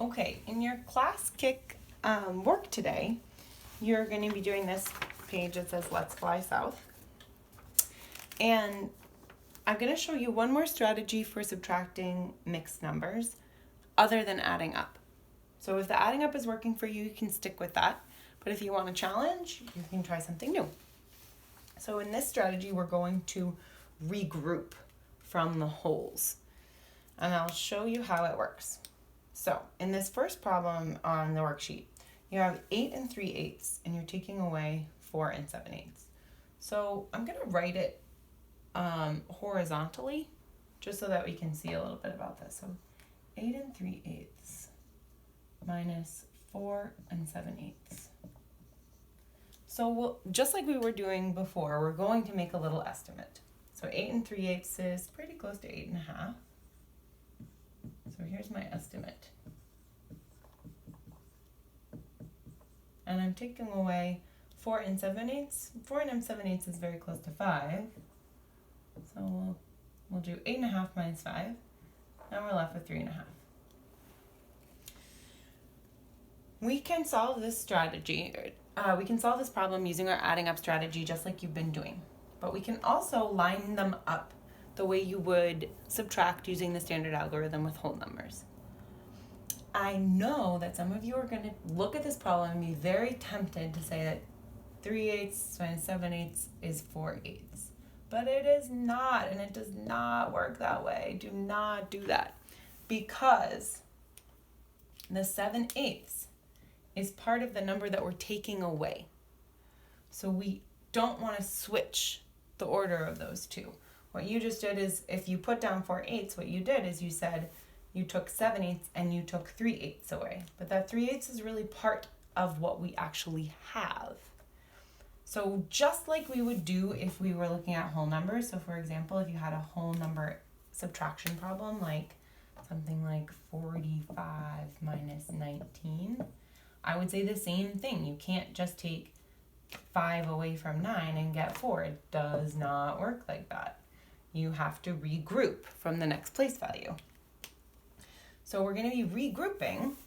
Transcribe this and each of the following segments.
Okay, in your class kick work today, you're going to be doing this page that says Let's Fly South. And I'm going to show you one more strategy for subtracting mixed numbers other than adding up. So if the adding up is working for you, you can stick with that. But if you want a challenge, you can try something new. So in this strategy, we're going to regroup from the wholes. And I'll show you how it works. So in this first problem on the worksheet, you have 8 3/8, and you're taking away 4 7/8. So I'm going to write it horizontally, just so that we can see a little bit about this. So 8 3/8 minus 4 7/8. So just like we were doing before, we're going to make a little estimate. So 8 3/8 is pretty close to 8 1/2. So here's my estimate. And I'm taking away 4 7/8. 4 7/8 is very close to 5. So we'll do 8 1/2 minus 5. And we're left with 3 1/2. We can solve this strategy. We can solve this problem using our adding up strategy just like you've been doing. But we can also line them up the way you would subtract using the standard algorithm with whole numbers. I know that some of you are going to look at this problem and be very tempted to say that 3/8 minus 7/8 is 4/8. But it is not, and it does not work that way. Do not do that. Because the 7/8 is part of the number that we're taking away. So we don't want to switch the order of those two. What you just did is, if you put down 4/8, what you did is you said you took 7/8 and you took 3/8 away. But that 3/8 is really part of what we actually have. So just like we would do if we were looking at whole numbers, so for example, if you had a whole number subtraction problem, like something like 45 minus 19, I would say the same thing. You can't just take 5 away from 9 and get 4. It does not work like that. You have to regroup from the next place value. So we're going to be regrouping,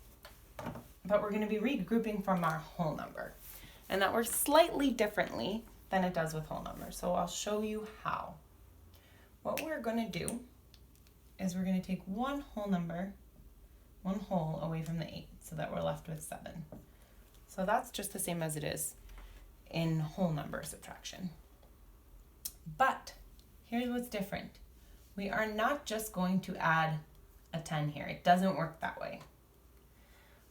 but we're going to be regrouping from our whole number. And that works slightly differently than it does with whole numbers. So I'll show you how. What we're going to do is we're going to take one whole number, one whole away from the 8, so that we're left with 7. So that's just the same as it is in whole number subtraction. But here's what's different. We are not just going to add a 10 here. It doesn't work that way.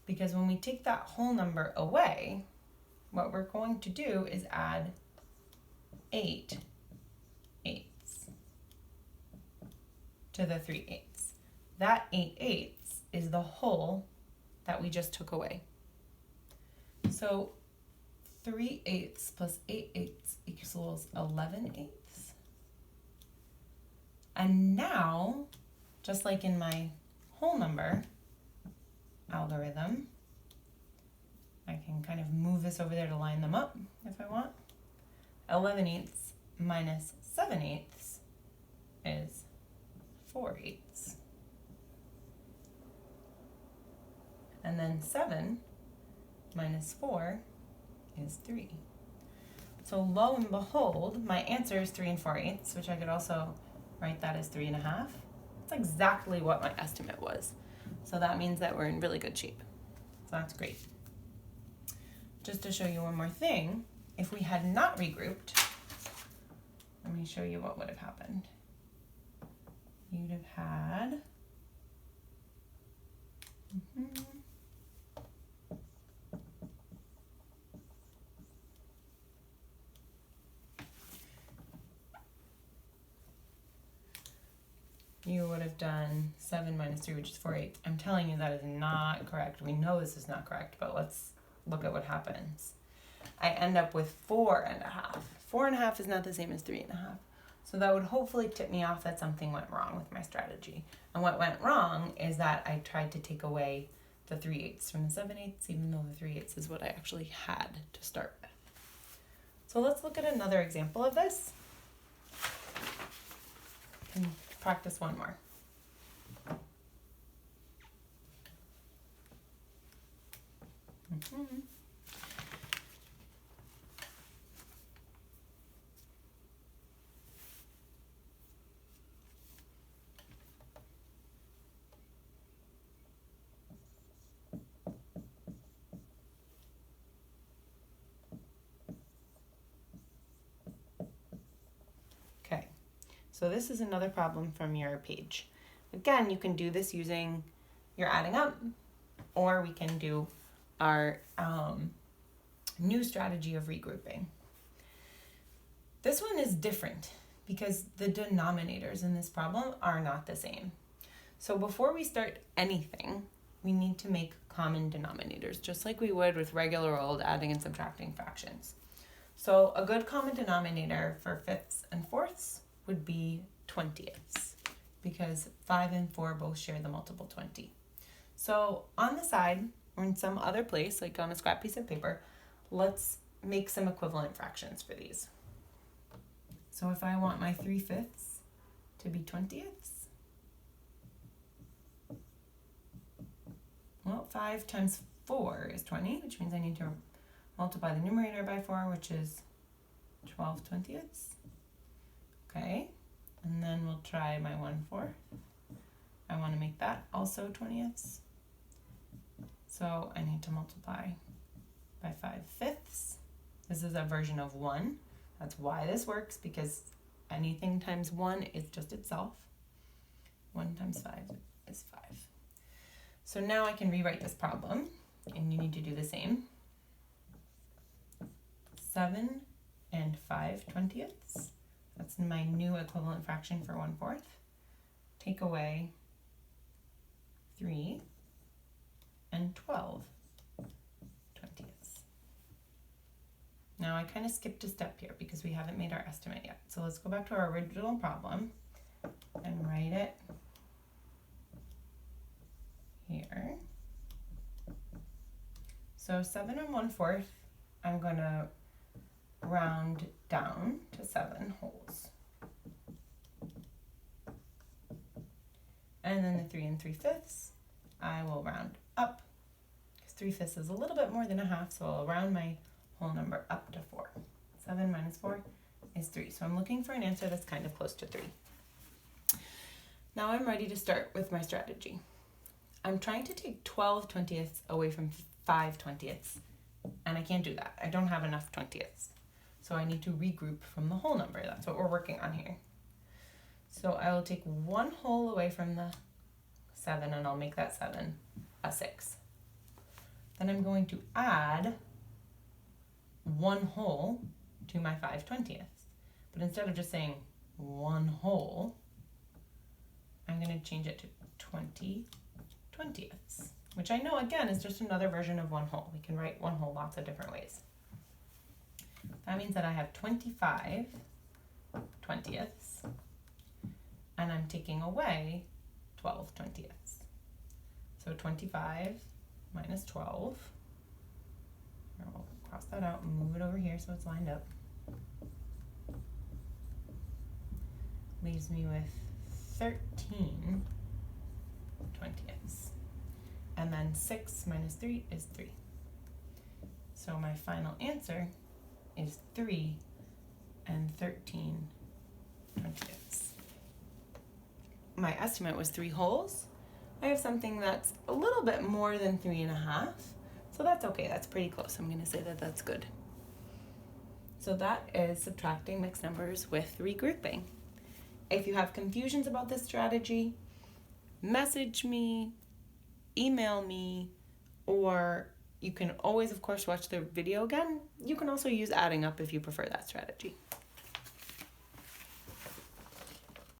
Because when we take that whole number away, what we're going to do is add 8/8 to the 3/8. That 8/8 is the whole that we just took away. So 3/8 plus 8/8 equals 11/8. And now, just like in my whole number algorithm, I can kind of move this over there to line them up if I want. 11/8 minus 7/8 is 4/8. And then 7 minus 4 is 3. So lo and behold, my answer is 3 4/8, which I could also write that as 3 1/2. That's exactly what my estimate was. So that means that we're in really good shape. So that's great. Just to show you one more thing, if we had not regrouped, let me show you what would have happened. You'd have had you would have done 7 minus 3, which is 4/8. I'm telling you that is not correct. We know this is not correct, but let's look at what happens. I end up with 4 1/2. 4 1/2 is not the same as 3 1/2. So that would hopefully tip me off that something went wrong with my strategy. And what went wrong is that I tried to take away the 3/8 from the 7/8, even though the 3/8 is what I actually had to start with. So let's look at another example of this. And practice one more. Okay, so this is another problem from your page. Again, you can do this using your adding up, or we can do our new strategy of regrouping. This one is different because the denominators in this problem are not the same. So before we start anything, we need to make common denominators, just like we would with regular old adding and subtracting fractions. So a good common denominator for fifths and fourths would be 20ths, because 5 and 4 both share the multiple 20. So on the side, or in some other place, like on a scrap piece of paper, let's make some equivalent fractions for these. So if I want my 3/5 to be 20ths, well, 5 times 4 is 20, which means I need to multiply the numerator by 4, which is 12 20ths. Okay, and then we'll try my 1/4. I want to make that also 20ths. So I need to multiply by 5/5. This is a version of 1. That's why this works, because anything times 1 is just itself. 1 times 5 is 5. So now I can rewrite this problem, and you need to do the same. 7 and 5 20ths. That's my new equivalent fraction for 1/4. Take away 3 and 12 20ths. Now I kind of skipped a step here because we haven't made our estimate yet. So let's go back to our original problem and write it here. So 7 and 1/4, I'm going to round down to 7 wholes. And then the 3 and 3/5, I will round up, because 3/5 is a little bit more than a half, so I'll round my whole number up to 4. 7 minus 4 is 3. So I'm looking for an answer that's kind of close to 3. Now I'm ready to start with my strategy. I'm trying to take 12 20ths away from 5 20ths, and I can't do that. I don't have enough 20ths. So I need to regroup from the whole number. That's what we're working on here. So I will take 1 whole away from the 7, and I'll make that 7 a 6. Then I'm going to add 1 whole to my 5 20ths. But instead of just saying 1 whole, I'm going to change it to 20 20ths, which I know, again, is just another version of 1 whole. We can write 1 whole lots of different ways. That means that I have 25 20ths, and I'm taking away 12 20ths. So 25 minus 12, here, we'll cross that out and move it over here so it's lined up, leaves me with 13 20ths. And then 6 minus 3 is 3. So my final answer is 3 and 13 20ths. My estimate was 3 wholes. I have something that's a little bit more than 3.5, so that's okay. That's pretty close. I'm going to say that that's good. So that is subtracting mixed numbers with regrouping. If you have confusions about this strategy, message me, email me, or you can always, of course, watch the video again. You can also use adding up if you prefer that strategy.